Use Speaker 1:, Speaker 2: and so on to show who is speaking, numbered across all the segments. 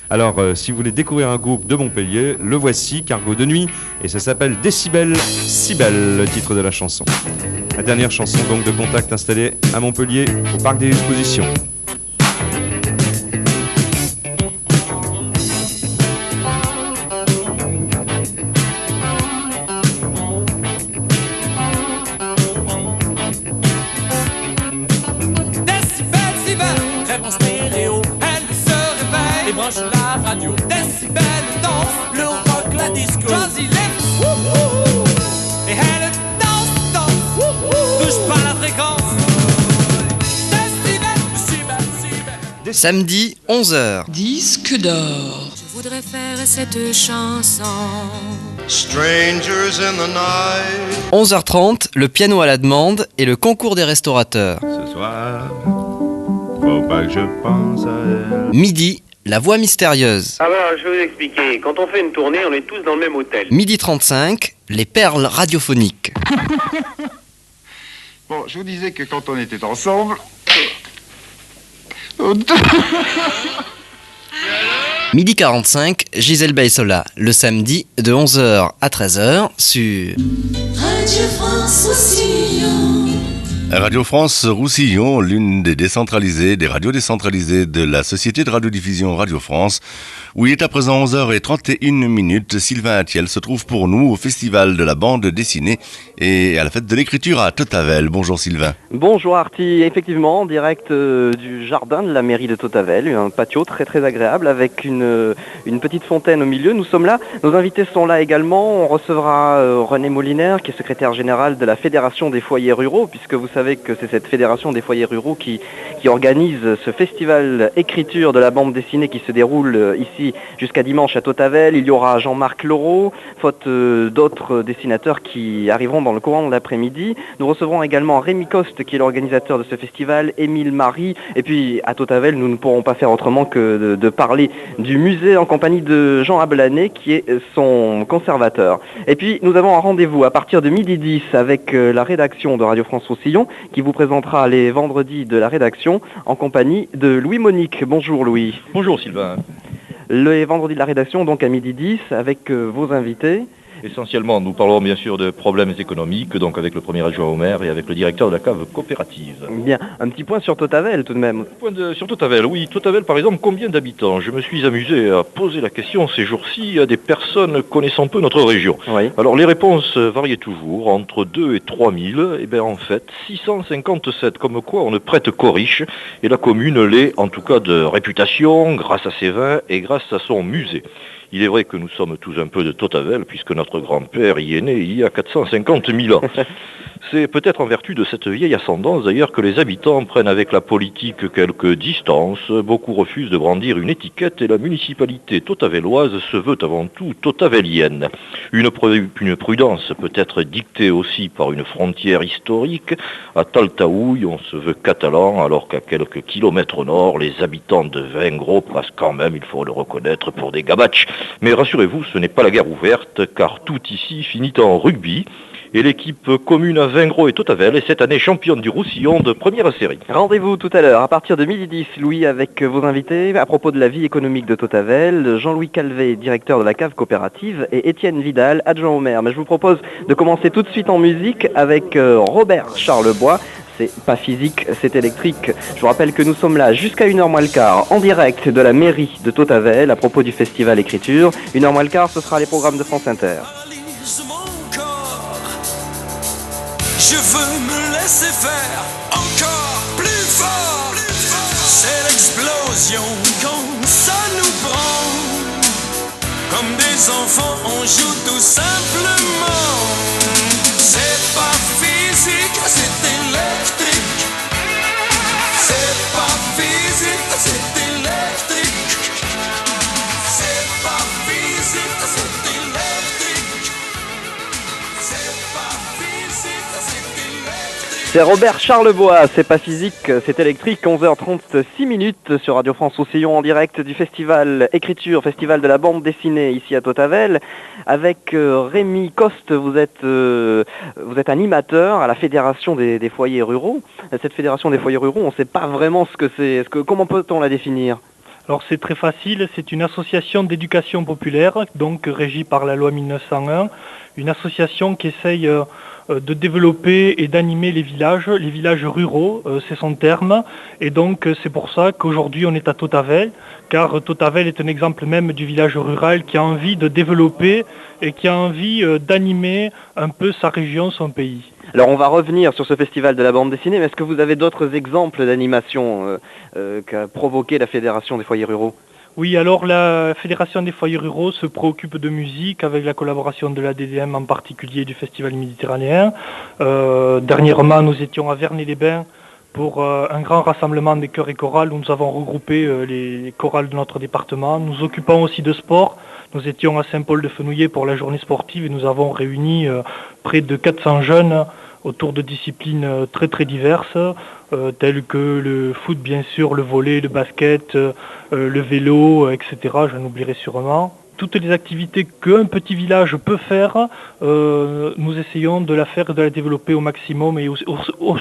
Speaker 1: Alors, si vous voulez découvrir un groupe de Montpellier, le voici, Cargo de nuit, et ça s'appelle Décibel, Cybelle, le titre de la chanson. La dernière chanson donc de Contact installée à Montpellier, au Parc des Expositions.
Speaker 2: La radio, Décibel danse, le rock, la disco. Jazzy lève, et elle danse, touche pas la fréquence. Décibel.
Speaker 3: Samedi, 11h.
Speaker 4: Disque d'or.
Speaker 5: Je voudrais faire cette chanson.
Speaker 6: Strangers in the night.
Speaker 3: 11h30, le piano à la demande et le concours des restaurateurs.
Speaker 1: Ce soir, faut pas que je pense à elle.
Speaker 3: Midi, la voix mystérieuse.
Speaker 7: Ah bah, je vais vous expliquer. Quand on fait une tournée, on est tous dans le même hôtel.
Speaker 3: Midi 35, les perles radiophoniques.
Speaker 6: Bon, je vous disais que quand on était ensemble...
Speaker 3: Midi 45, Gisèle Baïsola, le samedi de 11h à 13h sur...
Speaker 4: Radio France Roussillon.
Speaker 8: Radio France Roussillon, l'une des décentralisées, des radios décentralisées de la Société de radiodiffusion Radio France, où il est à présent 11h31. Sylvain Attiel se trouve pour nous au Festival de la bande dessinée et à la fête de l'écriture à Totavel. Bonjour Sylvain.
Speaker 9: Bonjour Arti, effectivement, en direct du jardin de la mairie de Totavel, un patio très très agréable avec une petite fontaine au milieu. Nous sommes là, nos invités sont là également. On recevra René Molinaire, qui est secrétaire général de la Fédération des foyers ruraux, puisque vous savez que c'est cette Fédération des foyers ruraux qui organise ce festival écriture de la bande dessinée qui se déroule ici jusqu'à dimanche à Totavel. Il y aura Jean-Marc Laureau, faute d'autres dessinateurs qui arriveront dans le courant de l'après-midi. Nous recevrons également Rémi Coste, qui est l'organisateur de ce festival, Émile Marie, et puis à Totavel, nous ne pourrons pas faire autrement que de parler du musée en compagnie de Jean Ablanet, qui est son conservateur. Et puis nous avons un rendez-vous à partir de 12h10 avec la rédaction de Radio France Roussillon, qui vous présentera les vendredis de la rédaction en compagnie de Louis Monique. Bonjour Louis.
Speaker 10: Bonjour Sylvain.
Speaker 9: Les vendredis de la rédaction, donc à 12h10, avec vos invités.
Speaker 10: Essentiellement, nous parlerons bien sûr de problèmes économiques, donc avec le premier adjoint au maire et avec le directeur de la cave coopérative.
Speaker 9: Bien, un petit point sur Totavel tout de même.
Speaker 10: Sur Totavel, oui. Totavel, par exemple, combien d'habitants? Je me suis amusé à poser la question ces jours-ci à des personnes connaissant peu notre région.
Speaker 9: Oui.
Speaker 10: Alors les réponses variaient toujours, entre 2 et 3 000. Et bien en fait, 657, comme quoi on ne prête qu'aux riches. Et la commune l'est, en tout cas de réputation, grâce à ses vins et grâce à son musée. Il est vrai que nous sommes tous un peu de Totavel, puisque notre grand-père y est né il y a 450 000 ans. C'est peut-être en vertu de cette vieille ascendance d'ailleurs que les habitants prennent avec la politique quelques distances. Beaucoup refusent de brandir une étiquette et la municipalité totavelloise se veut avant tout totavelienne. Une prudence peut être dictée aussi par une frontière historique. À Taltaouille, on se veut catalan, alors qu'à quelques kilomètres au nord, les habitants de Vingros passent quand même, il faut le reconnaître, pour des gabatches. Mais rassurez-vous, ce n'est pas la guerre ouverte, car tout ici finit en rugby. Et l'équipe commune à Vingros et Totavel est cette année championne du Roussillon de première série.
Speaker 9: Rendez-vous tout à l'heure, à partir de 12h10, Louis, avec vos invités, à propos de la vie économique de Totavel, Jean-Louis Calvet, directeur de la cave coopérative, et Étienne Vidal, adjoint au maire. Mais je vous propose de commencer tout de suite en musique avec Robert Charlebois. C'est pas physique, c'est électrique. Je vous rappelle que nous sommes là jusqu'à 1h moins le quart, en direct de la mairie de Totavel, à propos du festival écriture. 1h moins le quart, ce sera les programmes de France Inter.
Speaker 2: Je veux me laisser faire encore plus fort. C'est l'explosion quand ça nous prend. Comme des enfants, on joue tout simplement. C'est pas physique, c'est électrique. C'est pas physique, c'est électrique. C'est pas physique, c'est électrique. C'est pas physique, c'est électrique.
Speaker 9: C'est Robert Charlebois, c'est pas physique, c'est électrique, 11h36 sur Radio France Roussillon en direct du festival écriture, festival de la bande dessinée ici à Totavel. Avec Rémi Coste, vous êtes animateur à la Fédération des foyers ruraux. Cette Fédération des foyers ruraux, on ne sait pas vraiment ce que c'est. Comment peut-on la définir ?
Speaker 11: Alors c'est très facile, c'est une association d'éducation populaire, donc régie par la loi 1901, une association qui essaye de développer et d'animer les villages ruraux, c'est son terme, et donc c'est pour ça qu'aujourd'hui on est à Tautavel, car Tautavel est un exemple même du village rural qui a envie de développer et qui a envie d'animer un peu sa région, son pays.
Speaker 9: Alors on va revenir sur ce festival de la bande dessinée, mais est-ce que vous avez d'autres exemples d'animation qu'a provoqué la Fédération des foyers ruraux ?
Speaker 11: Oui, alors la Fédération des foyers ruraux se préoccupe de musique avec la collaboration de la DDM, en particulier du Festival méditerranéen. Dernièrement, nous étions à Vernet-les-Bains pour un grand rassemblement des chœurs et chorales où nous avons regroupé les chorales de notre département. Nous occupons aussi de sport. Nous étions à Saint-Paul-de-Fenouillet pour la journée sportive et nous avons réuni près de 400 jeunes autour de disciplines très très diverses, telles que le foot bien sûr, le volley, le basket, le vélo, etc. J'en oublierai sûrement. Toutes les activités qu'un petit village peut faire, nous essayons de la faire et de la développer au maximum et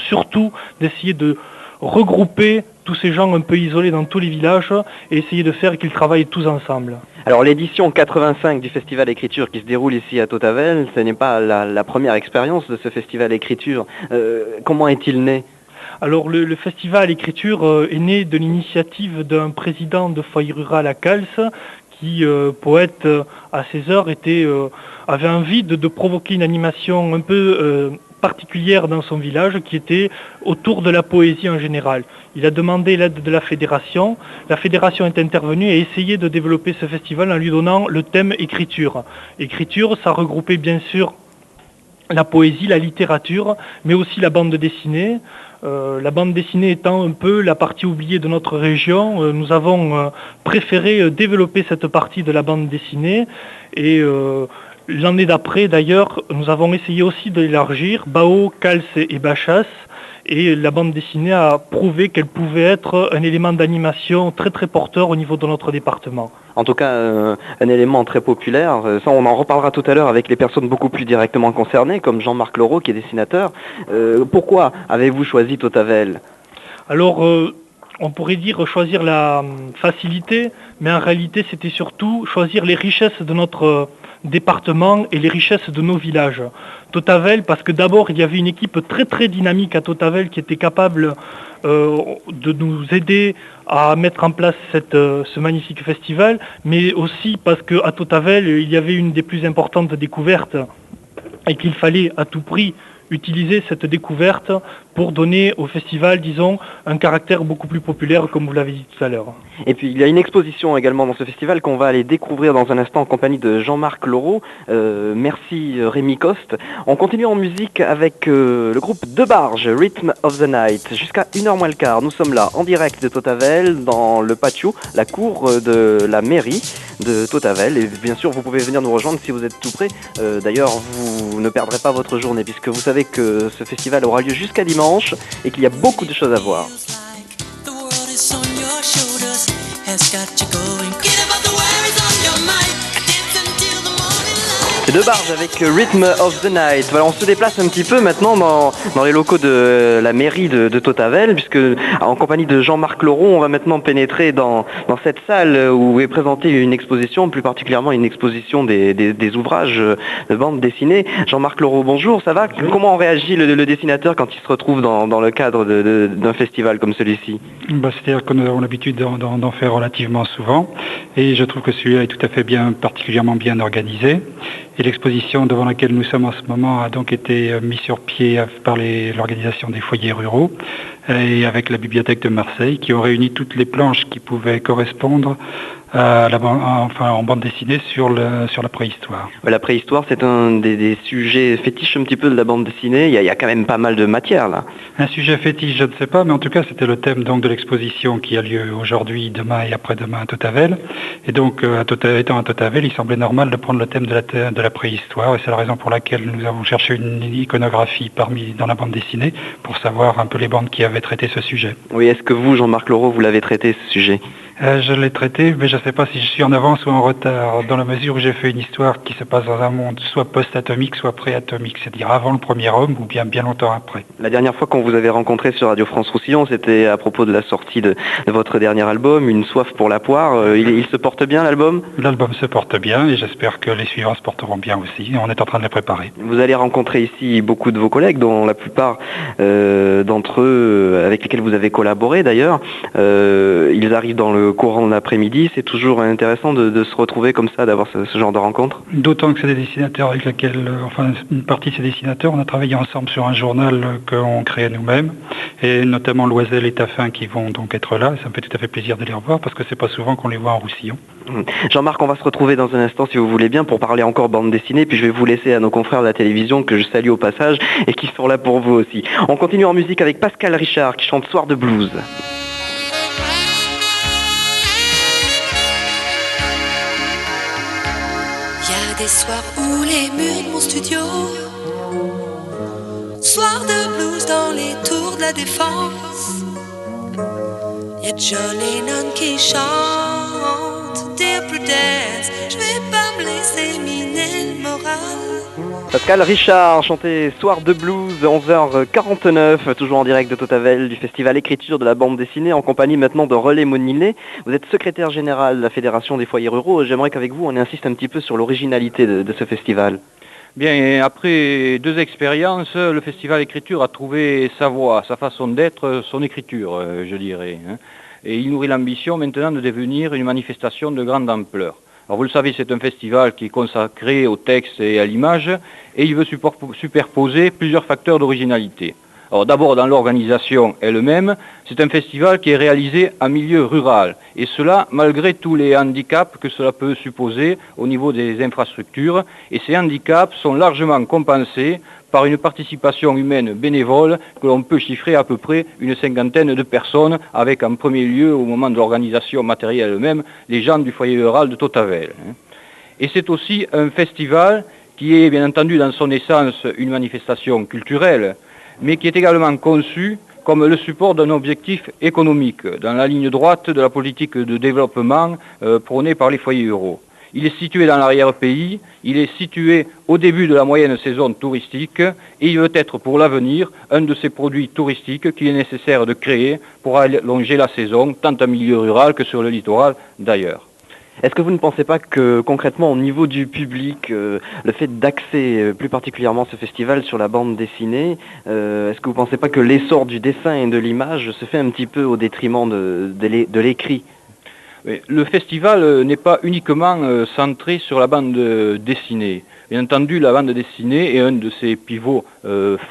Speaker 11: surtout d'essayer de regrouper tous ces gens un peu isolés dans tous les villages et essayer de faire qu'ils travaillent tous ensemble.
Speaker 9: Alors l'édition 85 du Festival Écriture qui se déroule ici à Tautavel, ce n'est pas la première expérience de ce Festival Écriture. Comment est-il né ?
Speaker 11: Alors le Festival Écriture est né de l'initiative d'un président de foyer rural à Cals qui, poète à ses heures, avait envie de provoquer une animation un peu particulière dans son village qui était autour de la poésie en général. Il a demandé l'aide de la fédération est intervenue et a essayé de développer ce festival en lui donnant le thème écriture. Écriture, ça regroupait bien sûr la poésie, la littérature, mais aussi la bande dessinée. La bande dessinée étant un peu la partie oubliée de notre région, nous avons préféré développer cette partie de la bande dessinée et l'année d'après, d'ailleurs, nous avons essayé aussi de l'élargir, Bao, Cals et Bachas, et la bande dessinée a prouvé qu'elle pouvait être un élément d'animation très très porteur au niveau de notre département.
Speaker 9: En tout cas, un élément très populaire. Ça, on en reparlera tout à l'heure avec les personnes beaucoup plus directement concernées, comme Jean-Marc Leroux, qui est dessinateur. Pourquoi avez-vous choisi Tautavel ?
Speaker 11: Alors, on pourrait dire choisir la facilité, mais en réalité, c'était surtout choisir les richesses de notre département et les richesses de nos villages. Tautavel, parce que d'abord, il y avait une équipe très très dynamique à Tautavel qui était capable de nous aider à mettre en place ce magnifique festival, mais aussi parce qu'à Tautavel, il y avait une des plus importantes découvertes et qu'il fallait à tout prix utiliser cette découverte pour donner au festival, disons, un caractère beaucoup plus populaire, comme vous l'avez dit tout à l'heure.
Speaker 9: Et puis il y a une exposition également dans ce festival qu'on va aller découvrir dans un instant en compagnie de Jean-Marc Leroux. Merci Rémi Coste. On continue en musique avec le groupe De Barge, Rhythm of the Night. Jusqu'à 1h moins le quart, nous sommes là en direct de Tautavel, dans le patio, la cour de la mairie de Tautavel. Et bien sûr, vous pouvez venir nous rejoindre si vous êtes tout près. D'ailleurs, vous ne perdrez pas votre journée puisque vous savez que ce festival aura lieu jusqu'à dimanche et qu'il y a beaucoup de choses à voir. C'est De Barge avec Rhythm of the Night. Voilà, on se déplace un petit peu maintenant dans les locaux de la mairie de Tautavel, puisque en compagnie de Jean-Marc Leroux, on va maintenant pénétrer dans cette salle où est présentée une exposition, plus particulièrement une exposition des ouvrages de bande dessinée. Jean-Marc Leroux, bonjour, ça va ? Comment réagit le dessinateur quand il se retrouve dans le cadre d'un festival comme celui-ci ?
Speaker 12: C'est-à-dire qu'on a l'habitude d'en faire relativement souvent, et je trouve que celui-là est tout à fait particulièrement bien organisé. Et l'exposition devant laquelle nous sommes en ce moment a donc été mise sur pied par l'organisation des foyers ruraux et avec la bibliothèque de Marseille qui ont réuni toutes les planches qui pouvaient correspondre en bande dessinée sur la préhistoire.
Speaker 9: La préhistoire, c'est un des sujets fétiches un petit peu de la bande dessinée. Il y a quand même pas mal de matière là.
Speaker 12: Un sujet fétiche, je ne sais pas, mais en tout cas c'était le thème donc de l'exposition qui a lieu aujourd'hui, demain et après-demain à Tautavel. Et donc étant à Tautavel, il semblait normal de prendre le thème de la préhistoire et c'est la raison pour laquelle nous avons cherché une iconographie dans la bande dessinée pour savoir un peu les bandes qui avaient traité ce sujet.
Speaker 9: Oui, est-ce que vous, Jean-Marc Leroux, vous l'avez traité ce sujet ?
Speaker 12: Je l'ai traité, mais je ne sais pas si je suis en avance ou en retard, dans la mesure où j'ai fait une histoire qui se passe dans un monde soit post-atomique, soit pré-atomique, c'est-à-dire avant le premier homme ou bien longtemps après.
Speaker 9: La dernière fois qu'on vous avait rencontré sur Radio France Roussillon, c'était à propos de la sortie de votre dernier album, Une soif pour la poire. Il se porte bien, l'album ?
Speaker 12: L'album se porte bien et j'espère que les suivants se porteront bien aussi. On est en train de les préparer.
Speaker 9: Vous allez rencontrer ici beaucoup de vos collègues, dont la plupart d'entre eux, avec lesquels vous avez collaboré d'ailleurs. Ils arrivent dans le courant de l'après-midi. C'est toujours intéressant de se retrouver comme ça, d'avoir ce genre de rencontre.
Speaker 12: D'autant que c'est des dessinateurs avec lesquels, une partie de ces dessinateurs, on a travaillé ensemble sur un journal qu'on créait nous-mêmes, et notamment Loisel et Taffin qui vont donc être là. Ça me fait tout à fait plaisir de les revoir parce que c'est pas souvent qu'on les voit en Roussillon.
Speaker 9: Jean-Marc, on va se retrouver dans un instant si vous voulez bien pour parler encore bande dessinée, puis je vais vous laisser à nos confrères de la télévision que je salue au passage et qui sont là pour vous aussi. On continue en musique avec Pascal Richard qui chante Soir de blues.
Speaker 4: Il y a des soirs où les murs de mon studio, soir de blues dans les tours de la Défense. Il y a John Lennon qui chante Dear Prudence, je vais pas me laisser miner le moral.
Speaker 9: Pascal Richard chantait Soir de blues, 11h49, toujours en direct de Totavel, du festival Écriture de la bande dessinée, en compagnie maintenant de Relais Moninet. Vous êtes secrétaire général de la Fédération des foyers ruraux. J'aimerais qu'avec vous, on insiste un petit peu sur l'originalité de ce festival.
Speaker 10: Bien, après 2 expériences, le Festival Écriture a trouvé sa voie, sa façon d'être, son écriture, je dirais. Et il nourrit l'ambition maintenant de devenir une manifestation de grande ampleur. Alors vous le savez, c'est un festival qui est consacré au texte et à l'image, et il veut superposer plusieurs facteurs d'originalité. Alors d'abord dans l'organisation elle-même, c'est un festival qui est réalisé en milieu rural, et cela malgré tous les handicaps que cela peut supposer au niveau des infrastructures, et ces handicaps sont largement compensés par une participation humaine bénévole que l'on peut chiffrer à peu près une 50aine de personnes, avec en premier lieu, au moment de l'organisation matérielle elle-même, les gens du foyer rural de Totavel. Et c'est aussi un festival qui est bien entendu dans son essence une manifestation culturelle, mais qui est également conçu comme le support d'un objectif économique, dans la ligne droite de la politique de développement prônée par les foyers ruraux. Il est situé dans l'arrière-pays, il est situé au début de la moyenne saison touristique, et il veut être pour l'avenir un de ces produits touristiques qu'il est nécessaire de créer pour allonger la saison, tant en milieu rural que sur le littoral d'ailleurs.
Speaker 9: Est-ce que vous ne pensez pas que concrètement au niveau du public, le fait d'axer plus particulièrement ce festival sur la bande dessinée, est-ce que vous ne pensez pas que l'essor du dessin et de l'image se fait un petit peu au détriment de l'écrit ?
Speaker 10: Le festival n'est pas uniquement centré sur la bande dessinée. Bien entendu, la bande dessinée est un de ses pivots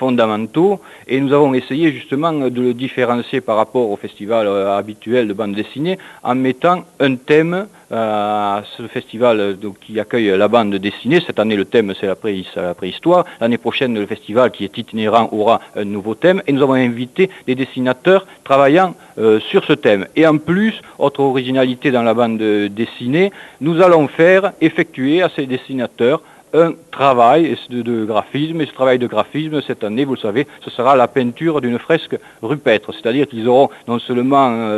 Speaker 10: fondamentaux, et nous avons essayé justement de le différencier par rapport au festival habituel de bande dessinée en mettant un thème à ce festival qui accueille la bande dessinée. Cette année, le thème, c'est la préhistoire. L'année prochaine, le festival qui est itinérant aura un nouveau thème, et nous avons invité des dessinateurs travaillant sur ce thème. Et en plus, autre originalité dans la bande dessinée, nous allons effectuer à ces dessinateurs un travail de graphisme, et ce travail de graphisme, cette année, vous le savez, ce sera la peinture d'une fresque rupestre, c'est-à-dire qu'ils auront non seulement,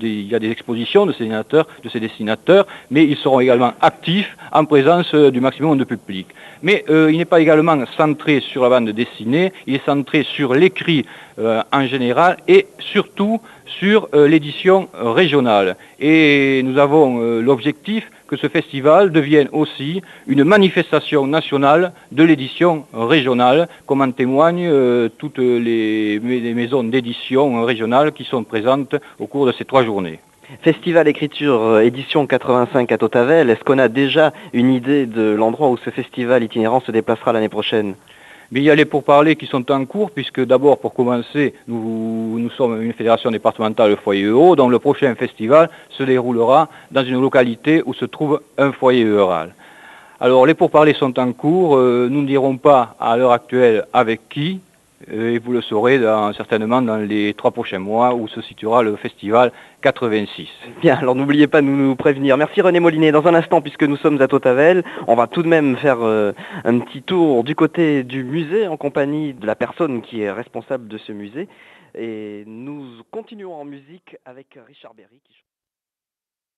Speaker 10: il y a des expositions de ces dessinateurs, mais ils seront également actifs en présence du maximum de public. Mais il n'est pas également centré sur la bande dessinée, il est centré sur l'écrit en général, et surtout sur l'édition régionale. Et nous avons l'objectif que ce festival devienne aussi une manifestation nationale de l'édition régionale, comme en témoignent toutes les maisons d'édition régionales qui sont présentes au cours de ces 3 journées.
Speaker 9: Festival Écriture édition 85 à Totavel, est-ce qu'on a déjà une idée de l'endroit où ce festival itinérant se déplacera l'année prochaine ?
Speaker 10: Mais il y a les pourparlers qui sont en cours, puisque d'abord, pour commencer, nous sommes une fédération départementale de foyers ruraux, donc le prochain festival se déroulera dans une localité où se trouve un foyer rural. Alors les pourparlers sont en cours, nous ne dirons pas à l'heure actuelle avec qui, et vous le saurez certainement dans les 3 prochains mois où se situera le festival 86.
Speaker 9: Bien, alors n'oubliez pas de nous prévenir. Merci René Molinet. Dans un instant, puisque nous sommes à Totavel, on va tout de même faire un petit tour du côté du musée en compagnie de la personne qui est responsable de ce musée. Et nous continuons en musique avec Richard Berry qui